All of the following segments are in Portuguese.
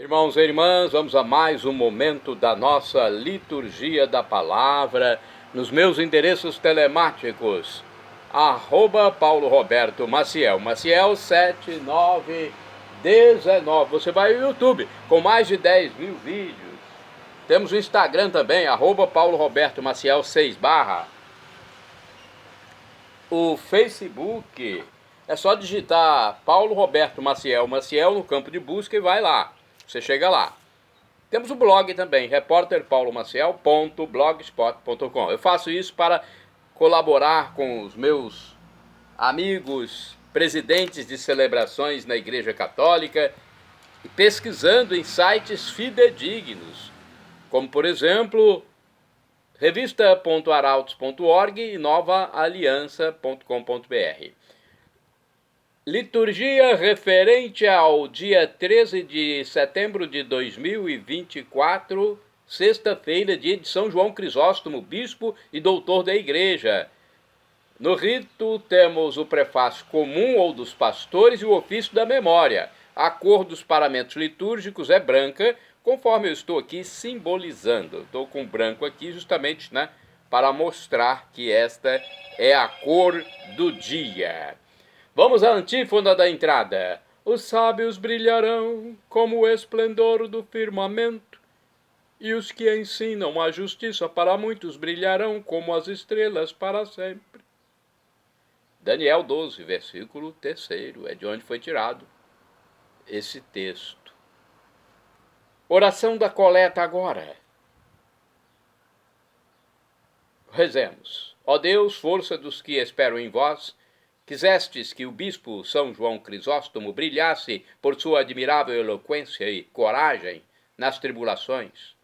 Irmãos e irmãs, vamos a mais um momento da nossa liturgia da palavra nos meus endereços telemáticos. @Paulo Roberto Maciel, Maciel 7919. Você vai ao YouTube com mais de 10 mil vídeos. Temos o Instagram também, @Paulo Roberto Maciel 6 barra. O Facebook é só digitar Paulo Roberto Maciel, Maciel no campo de busca e vai lá. Você chega lá. Temos o blog também, repórterpaulomaciel.blogspot.com. Eu faço isso para colaborar com os meus amigos presidentes de celebrações na Igreja Católica e pesquisando em sites fidedignos, como por exemplo revista.arautos.org e novaaliança.com.br. Liturgia referente ao dia 13 de setembro de 2024, sexta-feira, dia de São João Crisóstomo, bispo e doutor da Igreja. No rito temos o prefácio comum ou dos pastores e o ofício da memória. A cor dos paramentos litúrgicos é branca, conforme eu estou aqui simbolizando. Estou com branco aqui justamente, para mostrar que esta é a cor do dia. Vamos à antífona da entrada. Os sábios brilharão como o esplendor do firmamento, e os que ensinam a justiça para muitos brilharão como as estrelas para sempre. Daniel 12, versículo 3, é de onde foi tirado esse texto. Oração da coleta agora. Rezemos. Ó Deus, força dos que esperam em vós, quisestes que o bispo São João Crisóstomo brilhasse por sua admirável eloquência e coragem nas tribulações.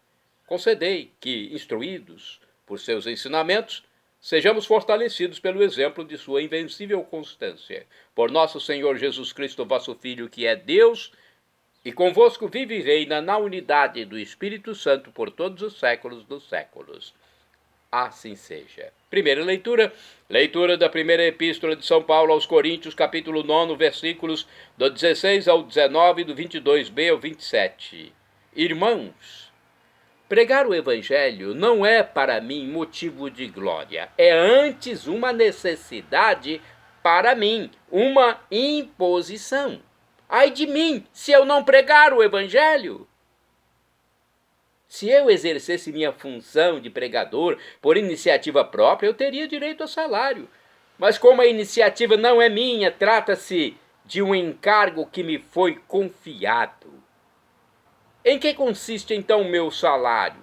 Concedei que, instruídos por seus ensinamentos, sejamos fortalecidos pelo exemplo de sua invencível constância. Por nosso Senhor Jesus Cristo, vosso Filho, que é Deus, e convosco vive e reina na unidade do Espírito Santo por todos os séculos dos séculos. Assim seja. Primeira leitura da primeira epístola de São Paulo aos Coríntios, capítulo 9, versículos do 16 ao 19, do 22b ao 27. Irmãos, pregar o Evangelho não é para mim motivo de glória, é antes uma necessidade para mim, uma imposição. Ai de mim, se eu não pregar o Evangelho! Se eu exercesse minha função de pregador por iniciativa própria, eu teria direito a salário. Mas como a iniciativa não é minha, trata-se de um encargo que me foi confiado. Em que consiste então o meu salário?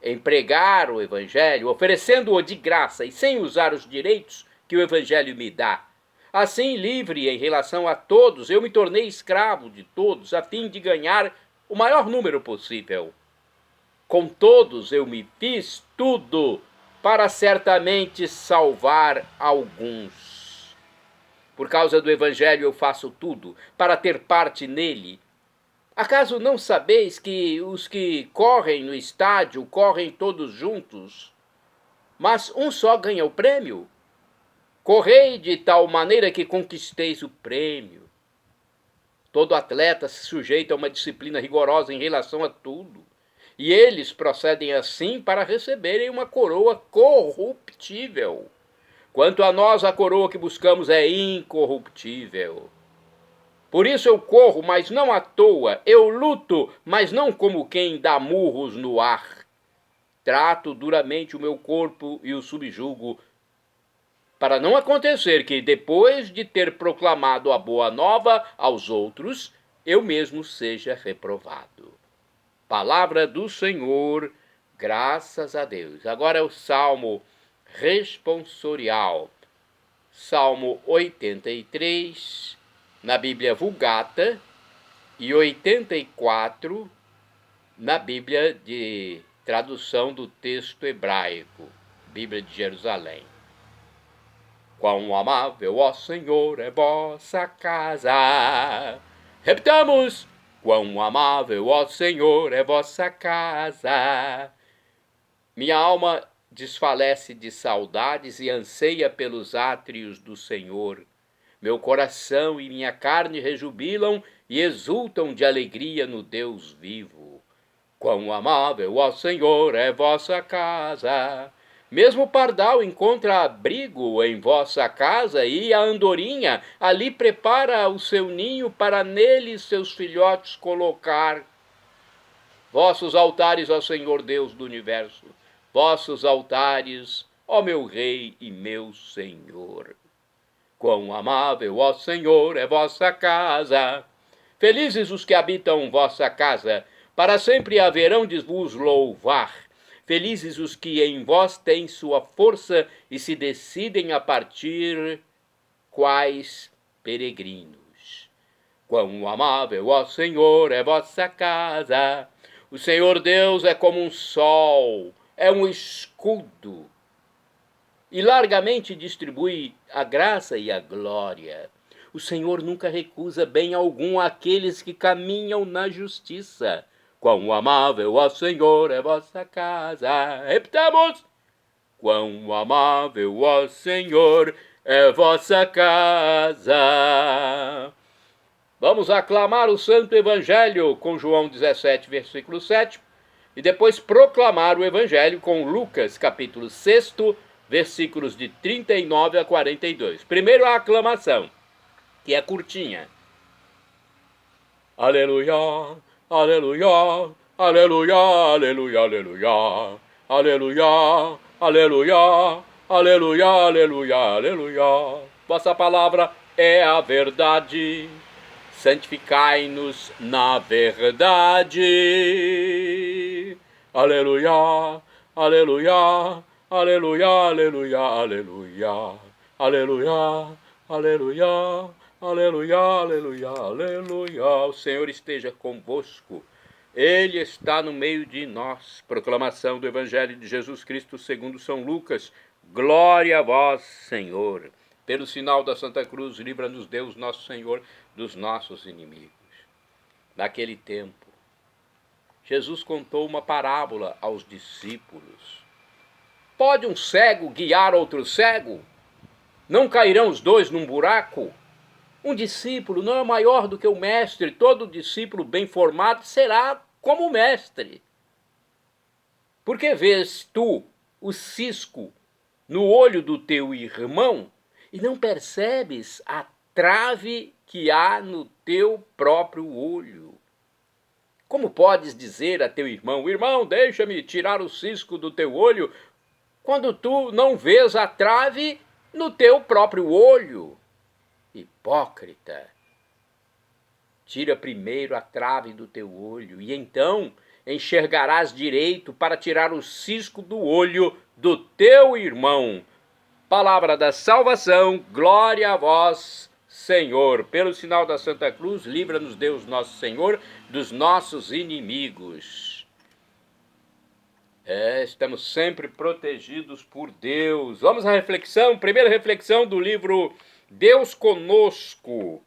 Em pregar o Evangelho, oferecendo-o de graça e sem usar os direitos que o Evangelho me dá. Assim, livre em relação a todos, eu me tornei escravo de todos, a fim de ganhar o maior número possível. Com todos eu me fiz tudo para certamente salvar alguns. Por causa do Evangelho eu faço tudo para ter parte nele. Acaso não sabeis que os que correm no estádio correm todos juntos, mas um só ganha o prêmio? Correi de tal maneira que conquisteis o prêmio. Todo atleta se sujeita a uma disciplina rigorosa em relação a tudo. E eles procedem assim para receberem uma coroa corruptível. Quanto a nós, a coroa que buscamos é incorruptível. Por isso eu corro, mas não à toa. Eu luto, mas não como quem dá murros no ar. Trato duramente o meu corpo e o subjugo, para não acontecer que, depois de ter proclamado a boa nova aos outros, eu mesmo seja reprovado. Palavra do Senhor, graças a Deus. Agora é o Salmo responsorial. Salmo 83, na Bíblia Vulgata, e 84, na Bíblia de tradução do texto hebraico, Bíblia de Jerusalém. Quão amável, ó Senhor, é vossa casa. Repitamos. Quão amável, ó Senhor, é vossa casa. Minha alma desfalece de saudades e anseia pelos átrios do Senhor. Meu coração e minha carne rejubilam e exultam de alegria no Deus vivo. Quão amável, ó Senhor, é vossa casa! Mesmo o pardal encontra abrigo em vossa casa, e a andorinha ali prepara o seu ninho para nele seus filhotes colocar. Vossos altares, ó Senhor Deus do universo, vossos altares, ó meu Rei e meu Senhor. Quão amável, ó Senhor, é vossa casa! Felizes os que habitam vossa casa, para sempre haverão de vos louvar. Felizes os que em vós têm sua força e se decidem a partir quais peregrinos. Quão amável, ó Senhor, é vossa casa! O Senhor Deus é como um sol, é um escudo, e largamente distribui a graça e a glória. O Senhor nunca recusa bem algum àqueles que caminham na justiça. Quão amável, ó Senhor, é vossa casa! Repitamos! Quão amável, ó Senhor, é vossa casa! Vamos aclamar o Santo Evangelho com João 17, versículo 7, e depois proclamar o Evangelho com Lucas, capítulo 6, versículos de 39 a 42. Primeiro a aclamação, que é curtinha. Aleluia, aleluia, aleluia, aleluia, aleluia, aleluia, aleluia, aleluia, aleluia, aleluia. Vossa palavra é a verdade. Santificai-nos na verdade. Aleluia, aleluia, aleluia, aleluia, aleluia, aleluia, aleluia, aleluia, aleluia, aleluia. O Senhor esteja convosco. Ele está no meio de nós. Proclamação do Evangelho de Jesus Cristo segundo São Lucas. Glória a vós, Senhor. Pelo sinal da Santa Cruz, livra-nos Deus, nosso Senhor, dos nossos inimigos. Naquele tempo, Jesus contou uma parábola aos discípulos. Pode um cego guiar outro cego? Não cairão os dois num buraco? Um discípulo não é maior do que o mestre. Todo discípulo bem formado será como o mestre. Por que vês tu o cisco no olho do teu irmão e não percebes a trave que há no teu próprio olho? Como podes dizer a teu irmão: irmão, deixa-me tirar o cisco do teu olho, quando tu não vês a trave no teu próprio olho? Hipócrita! Tira primeiro a trave do teu olho, e então enxergarás direito para tirar o cisco do olho do teu irmão. Palavra da salvação, glória a vós, Senhor. Pelo sinal da Santa Cruz, livra-nos Deus nosso Senhor dos nossos inimigos. Estamos sempre protegidos por Deus. Vamos à reflexão, primeira reflexão do livro Deus Conosco.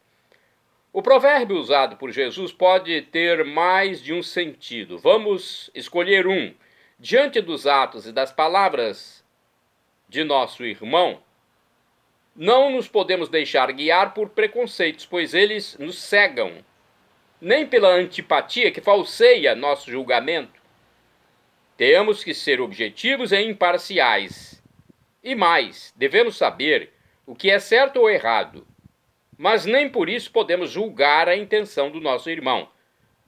O provérbio usado por Jesus pode ter mais de um sentido. Vamos escolher um. Diante dos atos e das palavras de nosso irmão, não nos podemos deixar guiar por preconceitos, pois eles nos cegam, nem pela antipatia que falseia nosso julgamento. Temos que ser objetivos e imparciais. E mais, devemos saber o que é certo ou errado, mas nem por isso podemos julgar a intenção do nosso irmão.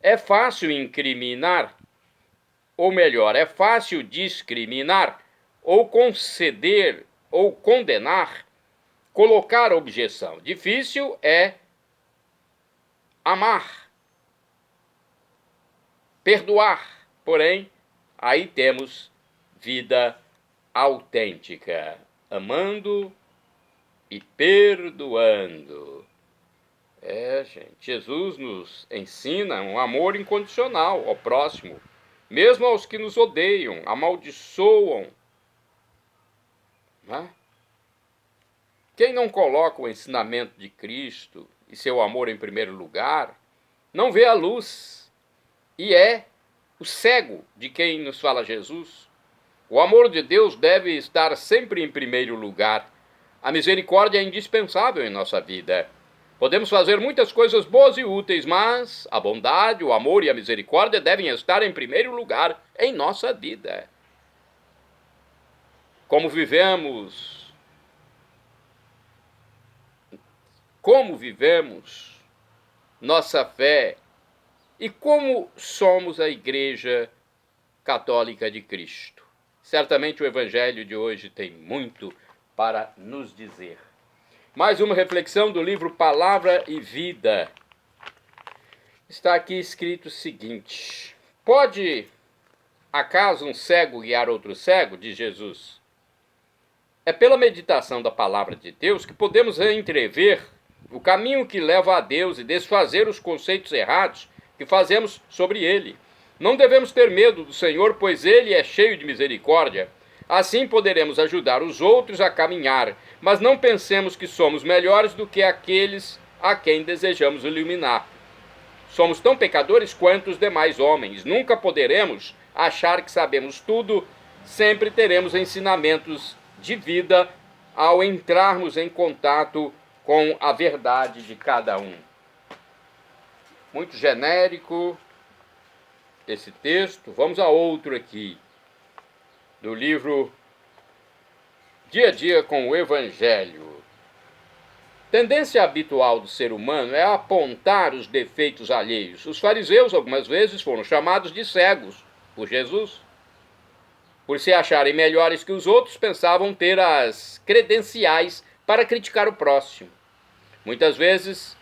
É fácil incriminar, ou melhor, é fácil discriminar, ou conceder, ou condenar, colocar objeção. Difícil é amar, perdoar. Porém, aí temos vida autêntica, amando e perdoando. Gente, Jesus nos ensina um amor incondicional ao próximo, mesmo aos que nos odeiam, amaldiçoam. Né? Quem não coloca o ensinamento de Cristo e seu amor em primeiro lugar, não vê a luz e é o cego de quem nos fala Jesus. O amor de Deus deve estar sempre em primeiro lugar. A misericórdia é indispensável em nossa vida. Podemos fazer muitas coisas boas e úteis, mas a bondade, o amor e a misericórdia devem estar em primeiro lugar em nossa vida. Como vivemos nossa fé e como somos a Igreja Católica de Cristo. Certamente o Evangelho de hoje tem muito para nos dizer. Mais uma reflexão do livro Palavra e Vida. Está aqui escrito o seguinte: pode acaso um cego guiar outro cego? Diz Jesus. É pela meditação da Palavra de Deus que podemos entrever o caminho que leva a Deus e desfazer os conceitos errados que fazemos sobre Ele. Não devemos ter medo do Senhor, pois Ele é cheio de misericórdia. Assim poderemos ajudar os outros a caminhar, mas não pensemos que somos melhores do que aqueles a quem desejamos iluminar. Somos tão pecadores quanto os demais homens. Nunca poderemos achar que sabemos tudo, sempre teremos ensinamentos de vida ao entrarmos em contato com a verdade de cada um. Muito genérico esse texto. Vamos a outro aqui, do livro Dia a Dia com o Evangelho. Tendência habitual do ser humano é apontar os defeitos alheios. Os fariseus, algumas vezes, foram chamados de cegos por Jesus. Por se acharem melhores que os outros, pensavam ter as credenciais para criticar o próximo. Muitas vezes,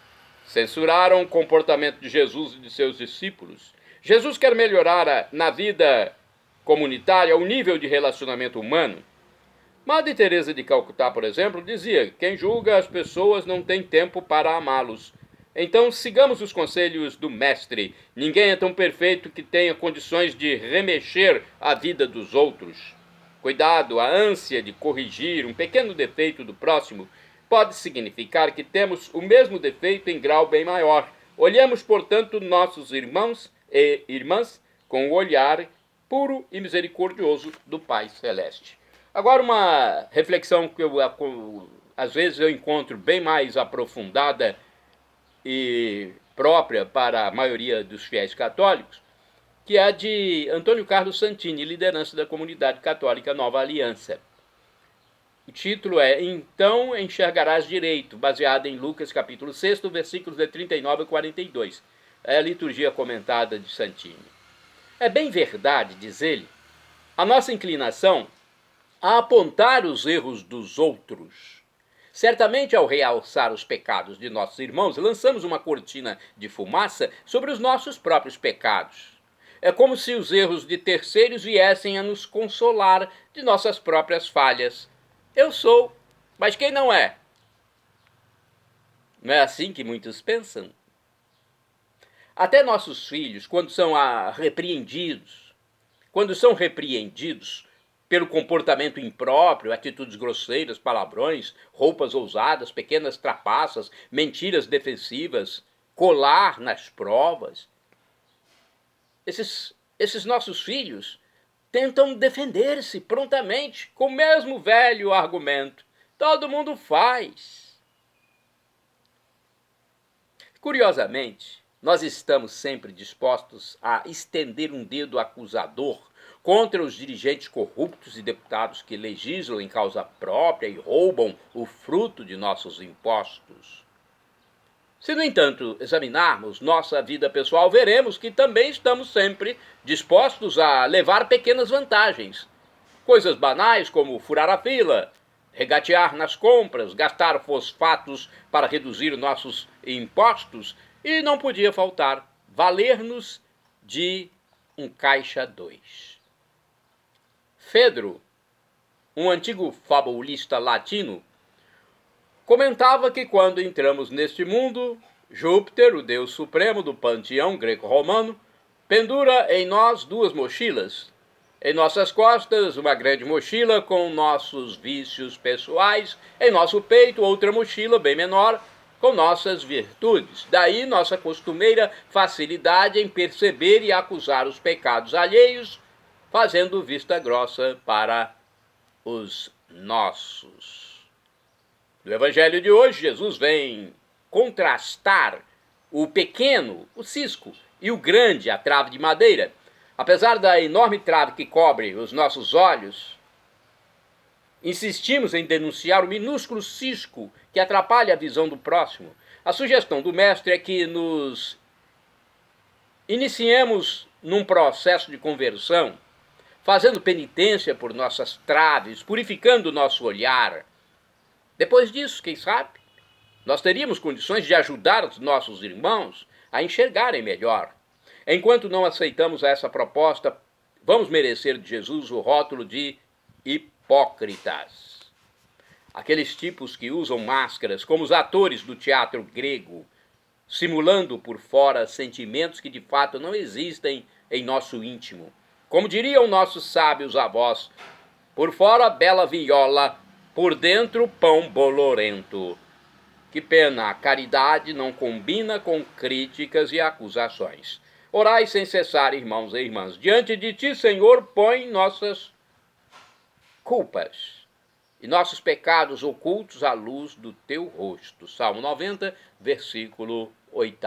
censuraram o comportamento de Jesus e de seus discípulos. Jesus quer melhorar na vida comunitária o nível de relacionamento humano. Madre Teresa de Calcutá, por exemplo, dizia: quem julga as pessoas não tem tempo para amá-los. Então sigamos os conselhos do mestre. Ninguém é tão perfeito que tenha condições de remexer a vida dos outros. Cuidado, a ânsia de corrigir um pequeno defeito do próximo pode significar que temos o mesmo defeito em grau bem maior. Olhemos, portanto, nossos irmãos e irmãs com o olhar puro e misericordioso do Pai Celeste. Agora, uma reflexão que às vezes eu encontro bem mais aprofundada e própria para a maioria dos fiéis católicos, que é a de Antônio Carlos Santini, liderança da Comunidade Católica Nova Aliança. O título é Então Enxergarás Direito, baseado em Lucas capítulo 6, versículos de 39 a 42. É a liturgia comentada de Santini. É bem verdade, diz ele, a nossa inclinação a apontar os erros dos outros. Certamente, ao realçar os pecados de nossos irmãos, lançamos uma cortina de fumaça sobre os nossos próprios pecados. É como se os erros de terceiros viessem a nos consolar de nossas próprias falhas. Eu sou, mas quem não é? Não é assim que muitos pensam? Até nossos filhos, quando são repreendidos pelo comportamento impróprio, atitudes grosseiras, palavrões, roupas ousadas, pequenas trapaças, mentiras defensivas, colar nas provas. Esses nossos filhos tentam defender-se prontamente com o mesmo velho argumento. Todo mundo faz. Curiosamente, nós estamos sempre dispostos a estender um dedo acusador contra os dirigentes corruptos e deputados que legislam em causa própria e roubam o fruto de nossos impostos. Se, no entanto, examinarmos nossa vida pessoal, veremos que também estamos sempre dispostos a levar pequenas vantagens. Coisas banais como furar a fila, regatear nas compras, gastar fosfatos para reduzir nossos impostos e, não podia faltar, valer-nos de um caixa 2. Fedro, um antigo fabulista latino, comentava que quando entramos neste mundo, Júpiter, o deus supremo do panteão greco-romano, pendura em nós 2 mochilas. Em nossas costas, uma grande mochila com nossos vícios pessoais, em nosso peito, outra mochila bem menor com nossas virtudes. Daí nossa costumeira facilidade em perceber e acusar os pecados alheios, fazendo vista grossa para os nossos. No Evangelho de hoje, Jesus vem contrastar o pequeno, o cisco, e o grande, a trave de madeira. Apesar da enorme trave que cobre os nossos olhos, insistimos em denunciar o minúsculo cisco que atrapalha a visão do próximo. A sugestão do mestre é que nos iniciemos num processo de conversão, fazendo penitência por nossas traves, purificando o nosso olhar. Depois disso, quem sabe, nós teríamos condições de ajudar os nossos irmãos a enxergarem melhor. Enquanto não aceitamos essa proposta, vamos merecer de Jesus o rótulo de hipócritas. Aqueles tipos que usam máscaras, como os atores do teatro grego, simulando por fora sentimentos que de fato não existem em nosso íntimo. Como diriam nossos sábios avós, por fora bela viola, por dentro pão bolorento. Que pena, a caridade não combina com críticas e acusações. Orai sem cessar, irmãos e irmãs. Diante de ti, Senhor, põe nossas culpas e nossos pecados ocultos à luz do teu rosto. Salmo 90, versículo 8.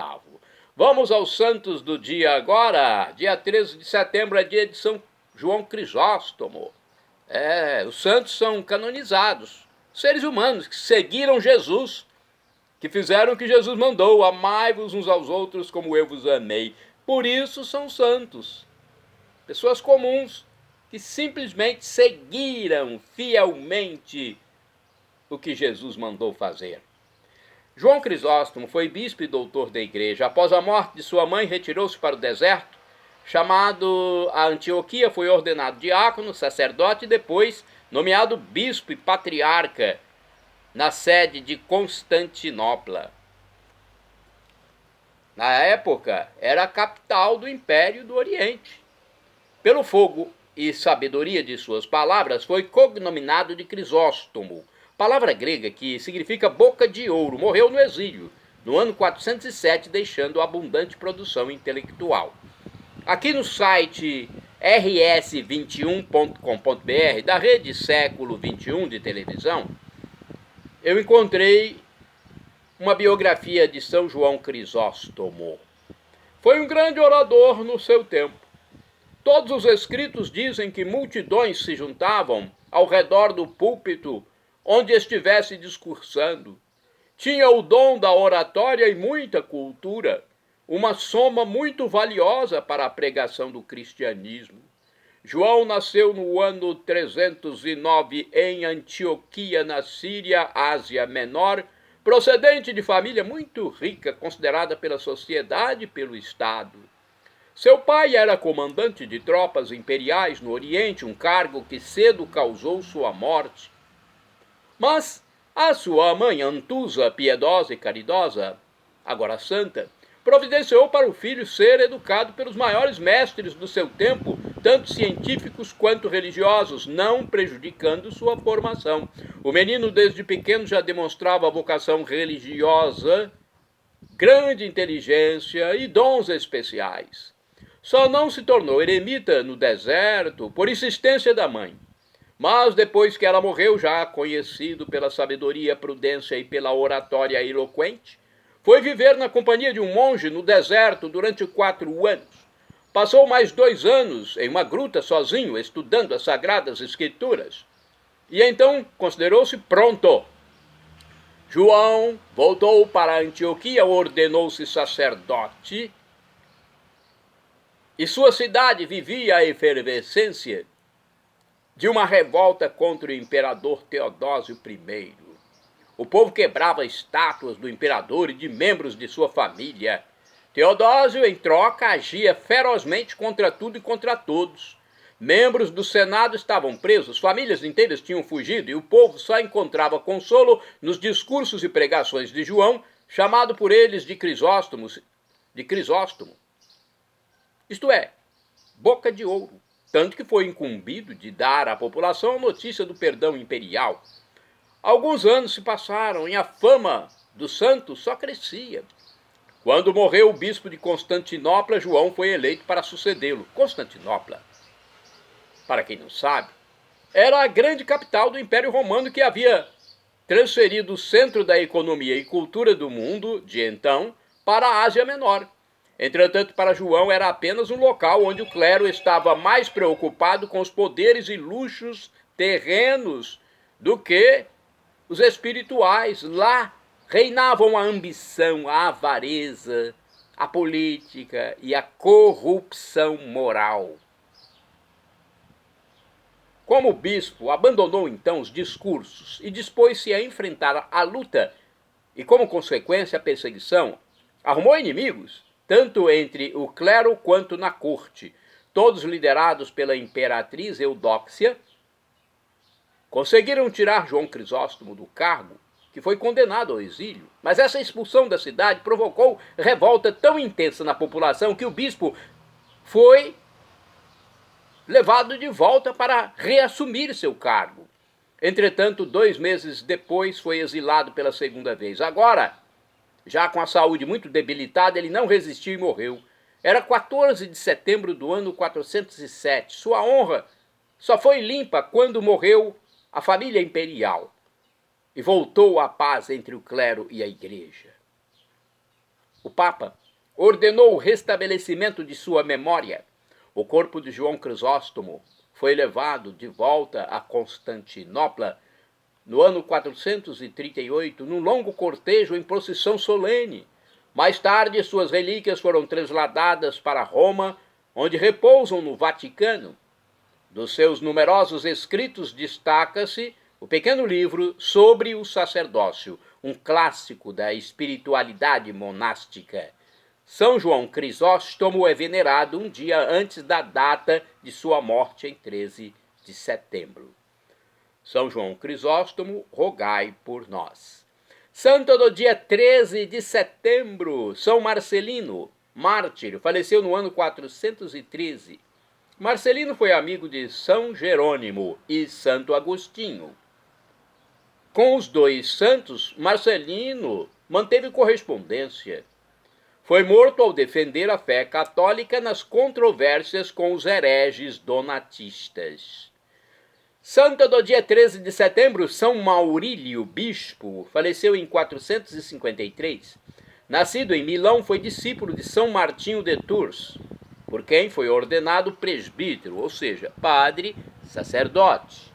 Vamos aos santos do dia agora. Dia 13 de setembro é dia de São João Crisóstomo. Os santos são canonizados, seres humanos que seguiram Jesus, que fizeram o que Jesus mandou: amai-vos uns aos outros como eu vos amei. Por isso são santos. Pessoas comuns que simplesmente seguiram fielmente o que Jesus mandou fazer. João Crisóstomo foi bispo e doutor da igreja. Após a morte de sua mãe, retirou-se para o deserto, chamado a Antioquia, foi ordenado diácono, sacerdote e depois nomeado bispo e patriarca na sede de Constantinopla. Na época, era a capital do Império do Oriente. Pelo fogo e sabedoria de suas palavras, foi cognominado de Crisóstomo, palavra grega que significa boca de ouro. Morreu no exílio, no ano 407, deixando abundante produção intelectual. Aqui no site rs21.com.br, da rede Século XXI de televisão, eu encontrei uma biografia de São João Crisóstomo. Foi um grande orador no seu tempo. Todos os escritos dizem que multidões se juntavam ao redor do púlpito onde estivesse discursando. Tinha o dom da oratória e muita cultura, uma soma muito valiosa para a pregação do cristianismo. João nasceu no ano 309 em Antioquia, na Síria, Ásia Menor, procedente de família muito rica, considerada pela sociedade e pelo Estado. Seu pai era comandante de tropas imperiais no Oriente, um cargo que cedo causou sua morte. Mas a sua mãe, Antusa, piedosa e caridosa, agora santa, providenciou para o filho ser educado pelos maiores mestres do seu tempo, tanto científicos quanto religiosos, não prejudicando sua formação. O menino, desde pequeno, já demonstrava vocação religiosa, grande inteligência e dons especiais. Só não se tornou eremita no deserto por insistência da mãe. Mas depois que ela morreu, já conhecido pela sabedoria, prudência e pela oratória eloquente, foi viver na companhia de um monge no deserto durante 4 anos. Passou mais 2 anos em uma gruta sozinho, estudando as Sagradas Escrituras. E então considerou-se pronto. João voltou para Antioquia, ordenou-se sacerdote, e sua cidade vivia a efervescência de uma revolta contra o imperador Teodósio I. O povo quebrava estátuas do imperador e de membros de sua família. Teodósio, em troca, agia ferozmente contra tudo e contra todos. Membros do Senado estavam presos, famílias inteiras tinham fugido e o povo só encontrava consolo nos discursos e pregações de João, chamado por eles de Crisóstomo. Isto é, boca de ouro, tanto que foi incumbido de dar à população a notícia do perdão imperial. Alguns anos se passaram e a fama do santo só crescia. Quando morreu o bispo de Constantinopla, João foi eleito para sucedê-lo. Constantinopla, para quem não sabe, era a grande capital do Império Romano que havia transferido o centro da economia e cultura do mundo, de então, para a Ásia Menor. Entretanto, para João era apenas um local onde o clero estava mais preocupado com os poderes e luxos terrenos do que os espirituais. Lá reinavam a ambição, a avareza, a política e a corrupção moral. Como bispo, abandonou então os discursos e dispôs-se a enfrentar a luta e, como consequência, a perseguição. Arrumou inimigos, tanto entre o clero quanto na corte, todos liderados pela imperatriz Eudóxia. Conseguiram tirar João Crisóstomo do cargo, que foi condenado ao exílio. Mas essa expulsão da cidade provocou revolta tão intensa na população que o bispo foi levado de volta para reassumir seu cargo. Entretanto, 2 meses depois, foi exilado pela segunda vez. Agora, já com a saúde muito debilitada, ele não resistiu e morreu. Era 14 de setembro do ano 407. Sua honra só foi limpa quando morreu a família imperial e voltou a paz entre o clero e a igreja. O Papa ordenou o restabelecimento de sua memória. O corpo de João Crisóstomo foi levado de volta a Constantinopla no ano 438, num longo cortejo em procissão solene. Mais tarde, suas relíquias foram trasladadas para Roma, onde repousam no Vaticano. Dos seus numerosos escritos destaca-se o pequeno livro Sobre o Sacerdócio, um clássico da espiritualidade monástica. São João Crisóstomo é venerado um dia antes da data de sua morte, em 13 de setembro. São João Crisóstomo, rogai por nós. Santo do dia 13 de setembro, São Marcelino, mártir, faleceu no ano 413. Marcelino foi amigo de São Jerônimo e Santo Agostinho. Com os dois santos, Marcelino manteve correspondência. Foi morto ao defender a fé católica nas controvérsias com os hereges donatistas. Santo do dia 13 de setembro, São Maurílio, bispo, faleceu em 453. Nascido em Milão, foi discípulo de São Martinho de Tours, por quem foi ordenado presbítero, ou seja, padre, sacerdote.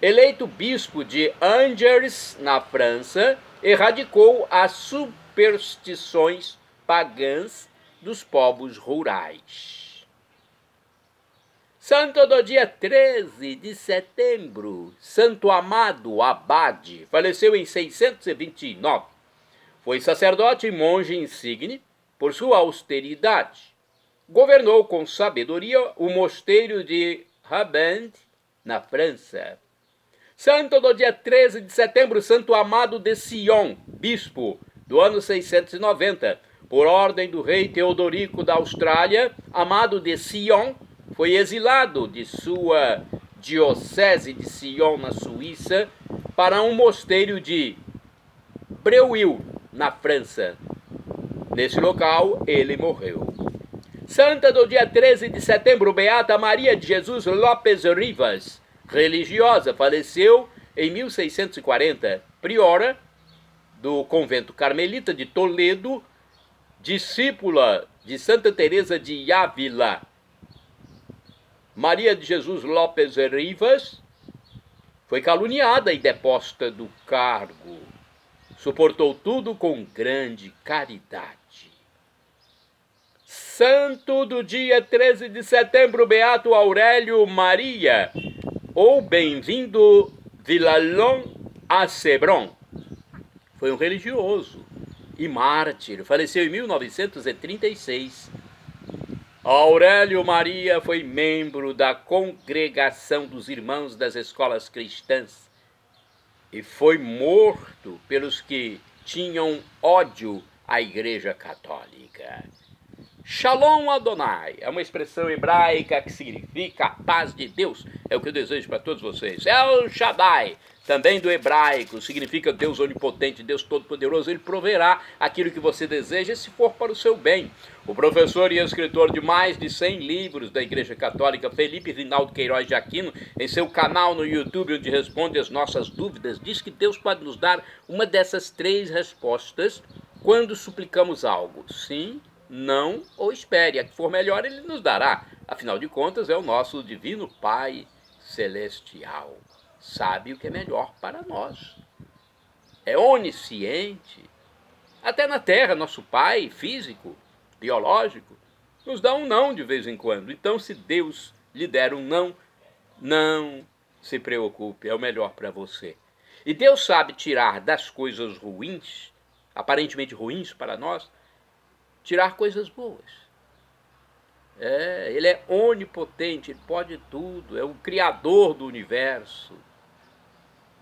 Eleito bispo de Angers, na França, erradicou as superstições pagãs dos povos rurais. Santo do dia 13 de setembro, Santo Amado Abade, faleceu em 629. Foi sacerdote e monge insigne por sua austeridade. Governou com sabedoria o mosteiro de Rabend, na França. Santo do dia 13 de setembro, Santo Amado de Sion, bispo, do ano 690. Por ordem do rei Teodorico da Austrália, Amado de Sion foi exilado de sua diocese de Sion, na Suíça, para um mosteiro de Breuil, na França. Nesse local, ele morreu. Santa do dia 13 de setembro, Beata Maria de Jesus Lopes Rivas, religiosa, faleceu em 1640, priora do convento carmelita de Toledo, discípula de Santa Teresa de Ávila. Maria de Jesus Lopes Rivas foi caluniada e deposta do cargo. Suportou tudo com grande caridade. Santo do dia 13 de setembro, Beato Aurélio Maria, ou bem-vindo Villalon a Sebron. Foi um religioso e mártir, faleceu em 1936. Aurélio Maria foi membro da Congregação dos Irmãos das Escolas Cristãs e foi morto pelos que tinham ódio à Igreja Católica. Shalom Adonai é uma expressão hebraica que significa a paz de Deus. É o que eu desejo para todos vocês. El Shaddai, também do hebraico, significa Deus onipotente, Deus todo-poderoso. Ele proverá aquilo que você deseja, se for para o seu bem. O professor e escritor de mais de 100 livros da Igreja Católica, Felipe Rinaldo Queiroz de Aquino, em seu canal no YouTube, onde responde as nossas dúvidas, diz que Deus pode nos dar uma dessas 3 respostas quando suplicamos algo: sim, não ou espere. A que for melhor ele nos dará. Afinal de contas, é o nosso divino Pai Celestial. Sabe o que é melhor para nós. É onisciente. Até na Terra, nosso Pai físico, biológico, nos dá um não de vez em quando. Então, se Deus lhe der um não, não se preocupe, é o melhor para você. E Deus sabe tirar das coisas ruins, aparentemente ruins para nós, tirar coisas boas. Ele é onipotente, ele pode tudo, é o criador do universo.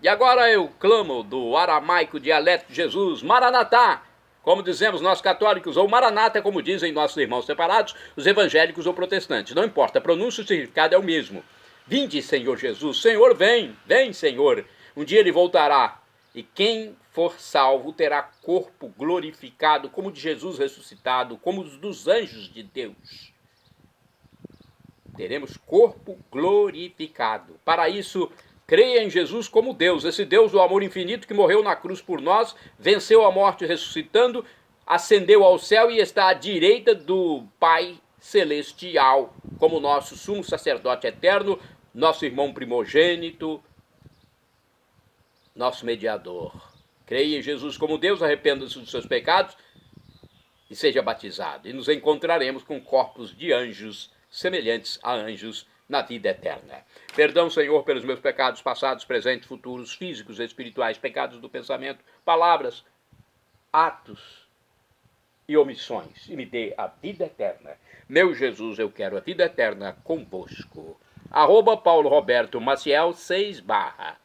E agora eu clamo do aramaico dialeto de Jesus, Maranatá, como dizemos nós católicos, ou Maranata, como dizem nossos irmãos separados, os evangélicos ou protestantes. Não importa, a pronúncia e o significado é o mesmo. Vinde, Senhor Jesus. Senhor, vem, vem, Senhor. Um dia ele voltará, e quem for salvo terá corpo glorificado, como o de Jesus ressuscitado, como os dos anjos de Deus. Teremos corpo glorificado. Para isso, creia em Jesus como Deus, esse Deus do amor infinito que morreu na cruz por nós, venceu a morte ressuscitando, ascendeu ao céu e está à direita do Pai Celestial, como nosso sumo sacerdote eterno, nosso irmão primogênito, nosso mediador. Creia em Jesus como Deus, arrependa-se dos seus pecados e seja batizado. E nos encontraremos com corpos de anjos, semelhantes a anjos, na vida eterna. Perdão, Senhor, pelos meus pecados passados, presentes, futuros, físicos, espirituais, pecados do pensamento, palavras, atos e omissões, e me dê a vida eterna. Meu Jesus, eu quero a vida eterna convosco. @ Paulo Roberto Maciel 6 /.